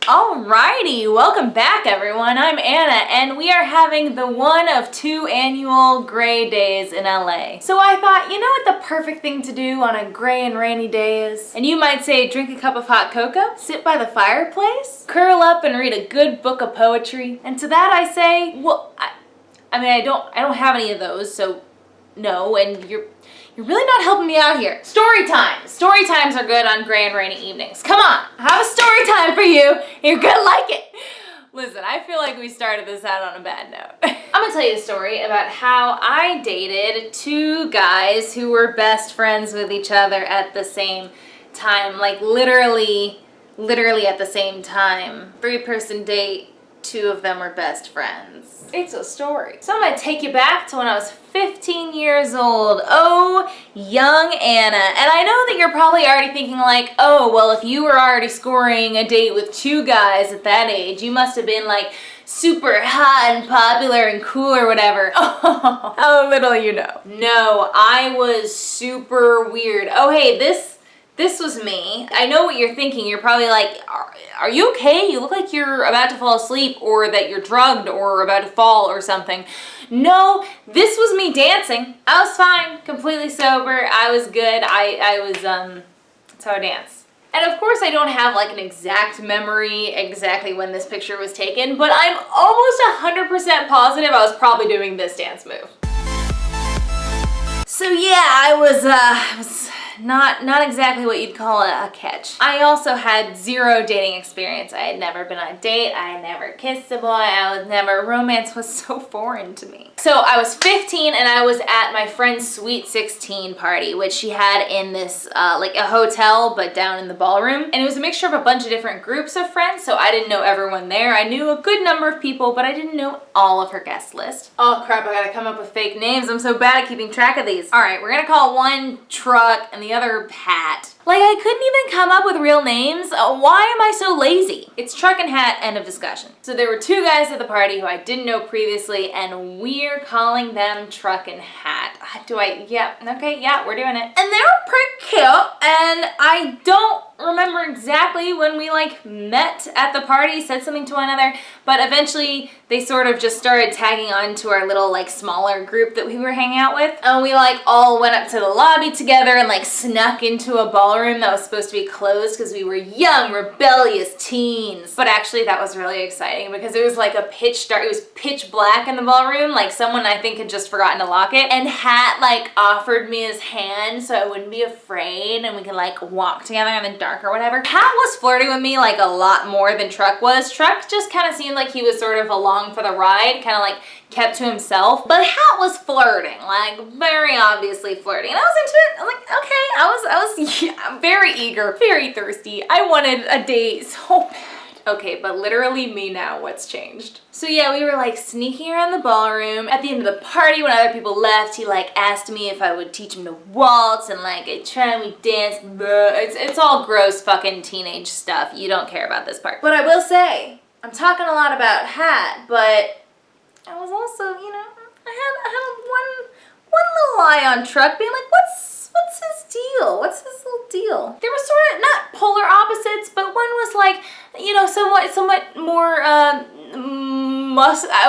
Alrighty, welcome back everyone. I'm Anna and we are having the one of 2 annual gray days in LA. So I thought, you know what the perfect thing to do on a gray and rainy day is? And you might say drink a cup of hot cocoa, sit by the fireplace, curl up and read a good book of poetry. And to that I say, well, I don't have any of those, so no, and you're really not helping me out here. Story time. Story times are good on gray and rainy evenings. Come on, I have a story time for you. You're gonna like it. Listen, I feel like we started this out on a bad note. I'm gonna tell you a story about how I dated 2 guys who were best friends with each other at the same time. Like literally at the same time. 3-person date. 2 of them were best friends. It's a story. So I'm gonna take you back to when I was 15 years old. Oh, young Anna. And I know that you're probably already thinking like, oh, well, if you were already scoring a date with 2 guys at that age, you must have been like super hot and popular and cool or whatever. Oh, how little you know. No, I was super weird. Oh, hey, this was me. I know what you're thinking. You're probably like, are you okay? You look like you're about to fall asleep or that you're drugged or about to fall or something. No, this was me dancing. I was fine, completely sober. I was good. That's how I dance. And of course I don't have like an exact memory exactly when this picture was taken, but I'm almost 100% positive I was probably doing this dance move. So yeah, I was not exactly what you'd call a catch. I also had 0 dating experience. I had never been on a date. I had never kissed a boy. Romance was so foreign to me. So I was 15 and I was at my friend's Sweet 16 party, which she had in this, like a hotel, but down in the ballroom. And it was a mixture of a bunch of different groups of friends, so I didn't know everyone there. I knew a good number of people, but I didn't know all of her guest list. Oh crap, I gotta come up with fake names. I'm so bad at keeping track of these. All right, we're gonna call one Truck and the other Hat. Like, I couldn't even come up with real names. Why am I so lazy? It's Truck and Hat, end of discussion. So there were 2 guys at the party who I didn't know previously, and we're calling them Truck and Hat. Yeah, okay, yeah, we're doing it. And they were pretty cute, and I don't remember exactly when we like met at the party, said something to one another, but eventually they sort of just started tagging on to our little like smaller group that we were hanging out with. And we like all went up to the lobby together and like snuck into a ballroom that was supposed to be closed because we were young, rebellious teens. But actually that was really exciting because it was like a pitch dark, it was pitch black in the ballroom, like someone I think had just forgotten to lock it. And Hat like offered me his hand so I wouldn't be afraid and we could like walk together in the dark or whatever. Hat was flirting with me like a lot more than Truck was. Truck just kind of seemed like he was sort of along for the ride, kind of like kept to himself. But Hat was flirting, like very obviously flirting. And I was into it. I was like, okay, I was very eager, very thirsty. I wanted a date so bad. Okay, but literally me now, what's changed? So yeah, we were like sneaking around the ballroom. At the end of the party, when other people left, he like asked me if I would teach him to waltz and like I tried and we danced. It's all gross fucking teenage stuff. You don't care about this part. But I will say, I'm talking a lot about Hat, but I was also, you know, I had one little eye on Truck being like, what's his deal? What's his little deal? They were sort of not polar opposites, but one was like, you know, somewhat more, I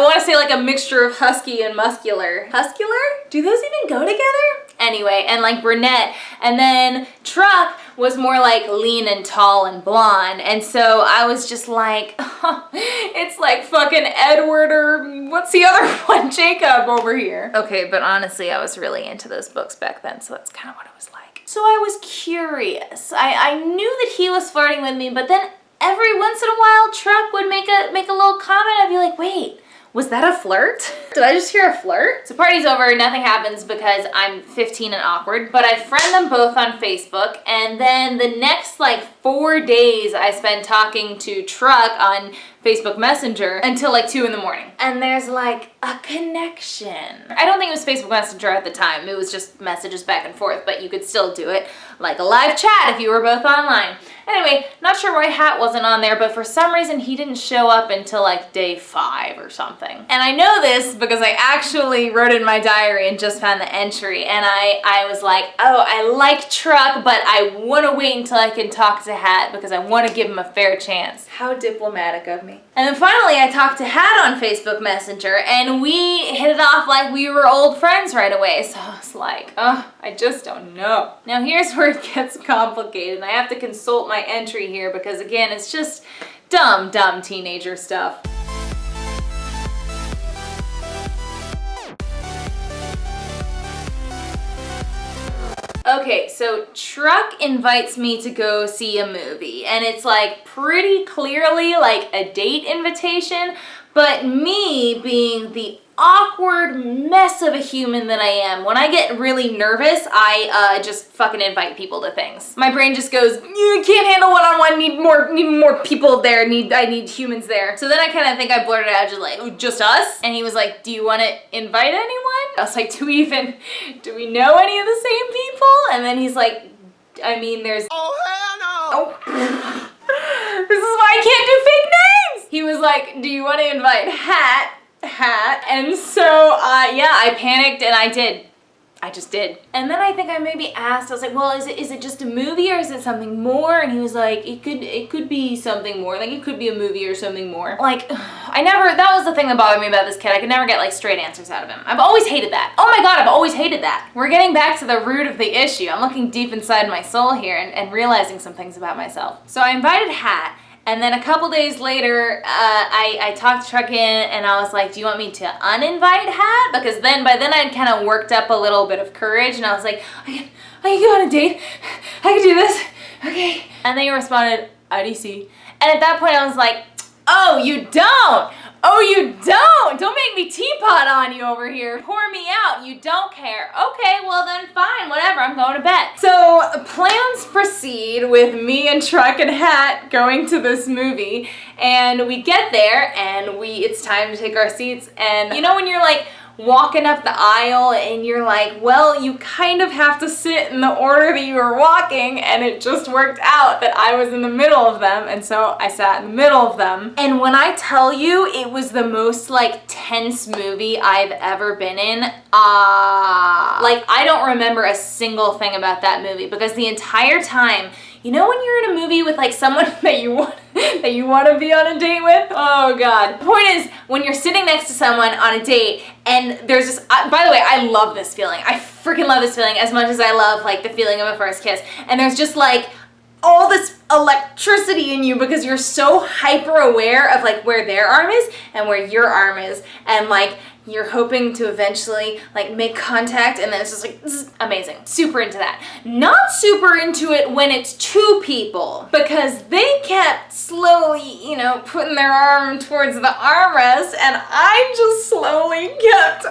want to say like a mixture of husky and muscular. Muscular? Do those even go together? Anyway, and like brunette. And then Truck was more like lean and tall and blonde. And so I was just like, oh, it's like fucking Edward or what's the other one? Jacob over here. Okay, but honestly, I was really into those books back then, so that's kind of what it was like. So I was curious. I knew that he was flirting with me, but then every once in a while, Truck would make a little comment. I'd be like, wait, was that a flirt? Did I just hear a flirt? So party's over, nothing happens because I'm 15 and awkward, but I friend them both on Facebook, and then the next like 4 days I spent talking to Truck on Facebook Messenger until like 2 in the morning. And there's like a connection. I don't think it was Facebook Messenger at the time. It was just messages back and forth, but you could still do it like a live chat if you were both online. Anyway, not sure why Hat wasn't on there, but for some reason he didn't show up until like day 5 or something. And I know this because I actually wrote in my diary and just found the entry, and I was like, oh, I like Truck, but I want to wait until I can talk to Hat because I want to give him a fair chance. How diplomatic of me. And then finally I talked to Hat on Facebook Messenger, and we hit it off like we were old friends right away. So I was like, oh, I just don't know. Now here's where it gets complicated, and I have to consult my entry here because again, it's just dumb teenager stuff. Okay, so Truck invites me to go see a movie, and it's like pretty clearly like a date invitation, but me being the awkward mess of a human that I am, when I get really nervous, I just fucking invite people to things. My brain just goes, you can't handle one-on-one, need more people there, I need humans there. So then I kind of think I blurted out just like, oh, just us? And he was like, do you want to invite anyone? I was like, do we know any of the same people? And then he's like, I mean, there's, oh hell no! Oh. This is why I can't do fake names! He was like, do you want to invite Hat? And so yeah, I panicked and I just did. And then I think I maybe asked, I was like, well, is it just a movie or is it something more? And he was like, it could be something more, like it could be a movie or something more. Like, that was the thing that bothered me about this kid. I could never get like straight answers out of him. I've always hated that. Oh my God, I've always hated that. We're getting back to the root of the issue. I'm looking deep inside my soul here and realizing some things about myself. So I invited Hat. And then a couple days later, I talked to Truck in and I was like, do you want me to uninvite Hat? Because by then I'd kind of worked up a little bit of courage and I was like, I can go on a date. I can do this. Okay. And then he responded, IDC. And at that point I was like, oh, you don't. Oh, you don't! Don't make me teapot on you over here. Pour me out. You don't care. Okay, well then fine, whatever. I'm going to bed. So plans proceed with me and Truck and Hat going to this movie, and we get there and it's time to take our seats, and you know when you're like walking up the aisle and you're like, well, you kind of have to sit in the order that you were walking, and it just worked out that I was in the middle of them, and so I sat in the middle of them. And when I tell you it was the most like tense movie I've ever been in, like I don't remember a single thing about that movie because the entire time, you know when you're in a movie with like someone that you want to be on a date with? Oh God. The point is, when you're sitting next to someone on a date and there's this, by the way, I love this feeling. I freaking love this feeling as much as I love like the feeling of a first kiss. And there's just like all this electricity in you because you're so hyper aware of like where their arm is and where your arm is, and like you're hoping to eventually like make contact, and then it's just like, this is amazing. Super into that. Not super into it when it's two people because they kept slowly, you know, putting their arm towards the armrest, and I just slowly kept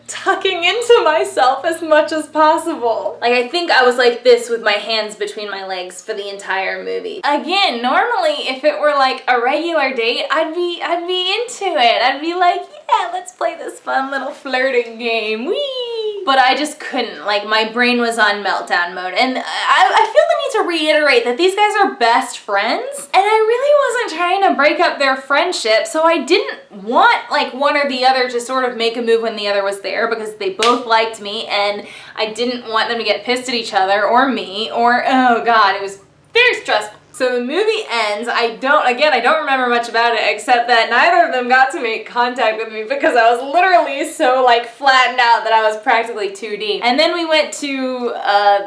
tucking into myself as much as possible. Like I think I was like this with my hands between my legs for the entire movie. Again, normally if it were like a regular date, I'd be into it. I'd be like, yeah, let's play this fun little flirting game. Whee! But I just couldn't. Like my brain was on meltdown mode. And I feel the need to reiterate that these guys are best friends, and I really wasn't trying to break up their friendship, so I didn't want like one or the other to sort of make a move when the other was there because they both liked me, and I didn't want them to get pissed at each other or me, or oh God, it was very stressful. So the movie ends. I don't remember much about it except that neither of them got to make contact with me because I was literally so like flattened out that I was practically 2D. And then we went to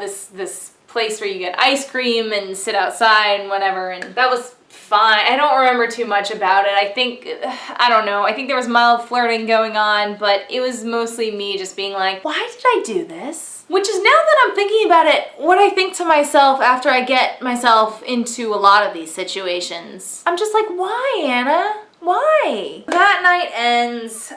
this place where you get ice cream and sit outside and whatever, and that was fine. I don't remember too much about it. I don't know. I think there was mild flirting going on, but it was mostly me just being like, why did I do this? Which is, now that I'm thinking about it, what I think to myself after I get myself into a lot of these situations. I'm just like, why, Anna? Why? That night ends.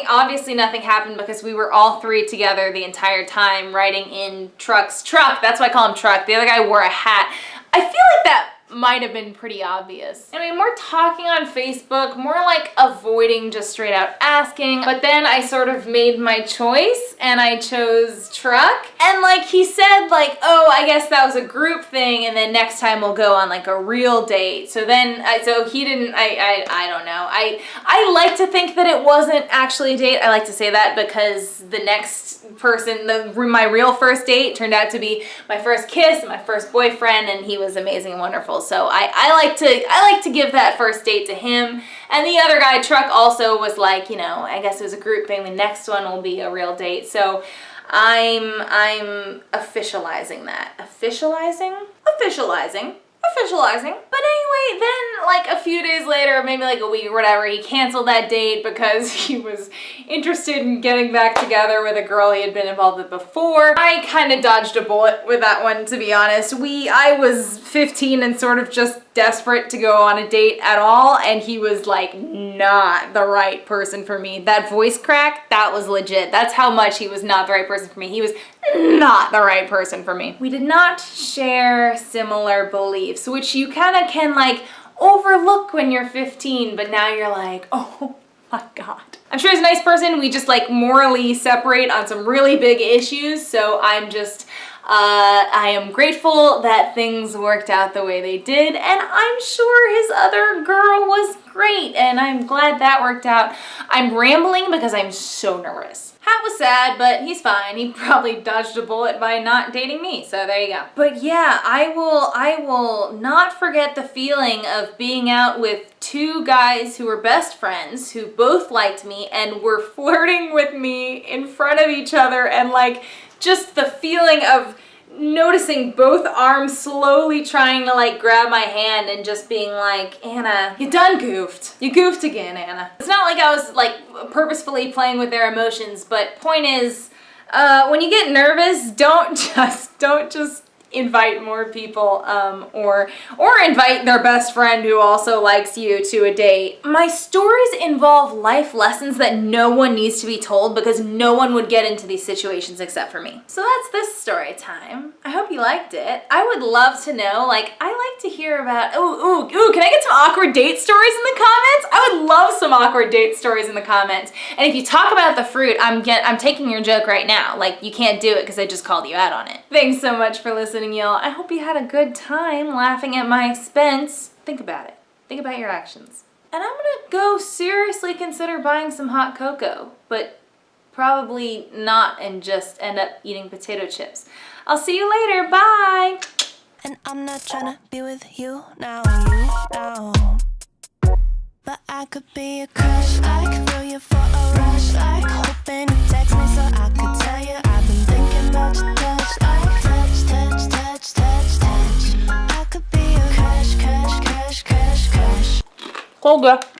Obviously nothing happened because we were all three together the entire time riding in Truck's truck. That's why I call him Truck. The other guy wore a hat. I feel like that might have been pretty obvious. I mean, more talking on Facebook, more like avoiding just straight out asking. But then I sort of made my choice and I chose truck. And like he said like, oh, I guess that was a group thing and then next time we'll go on like a real date. So then, so he didn't, I don't know. I like to think that it wasn't actually a date. I like to say that because the next person, my real first date turned out to be my first kiss, my first boyfriend, and he was amazing and wonderful. So I like to give that first date to him. And the other guy, Truck, also was like, you know, I guess it was a group thing. The next one will be a real date. So I'm officializing that. Officializing. But anyway, then like a few days later, maybe like a week or whatever, he canceled that date because he was interested in getting back together with a girl he had been involved with before. I kind of dodged a bullet with that one, to be honest. I was 15 and sort of just desperate to go on a date at all, and he was like not the right person for me. That voice crack, that was legit. That's how much he was not the right person for me. He was not the right person for me. We did not share similar beliefs, which you kind of can like overlook when you're 15, but now you're like, oh my God. I'm sure he's a nice person. We just like morally separate on some really big issues, so I'm just I am grateful that things worked out the way they did, and I'm sure his other girl was great, and I'm glad that worked out. I'm rambling because I'm so nervous. Hat was sad, but he's fine. He probably dodged a bullet by not dating me, so there you go. But yeah, I will not forget the feeling of being out with two guys who were best friends, who both liked me and were flirting with me in front of each other, and like just the feeling of noticing both arms slowly trying to like grab my hand and just being like, Anna, you done goofed. You goofed again, Anna. It's not like I was like purposefully playing with their emotions, but point is, when you get nervous, don't just invite more people or invite their best friend who also likes you to a date. My stories involve life lessons that no one needs to be told because no one would get into these situations except for me. So that's this story time. I hope you liked it. I would love to know, like, I like to hear about, ooh, can I get some awkward date stories in the comments? I would love some awkward date stories in the comments. And if you talk about the fruit, I'm taking your joke right now. Like, you can't do it because I just called you out on it. Thanks so much for listening, y'all. I hope you had a good time laughing at my expense. Think about it. Think about your actions. And I'm gonna go seriously consider buying some hot cocoa, but probably not and just end up eating potato chips. I'll see you later. Bye. And I'm not tryna be with you now, but I could be a crush. I could feel you for a rush, like hoping you text me so I could tell you I've been thinking about your touch, like touch, touch, touch, touch, touch. I could be a crush. Hold up.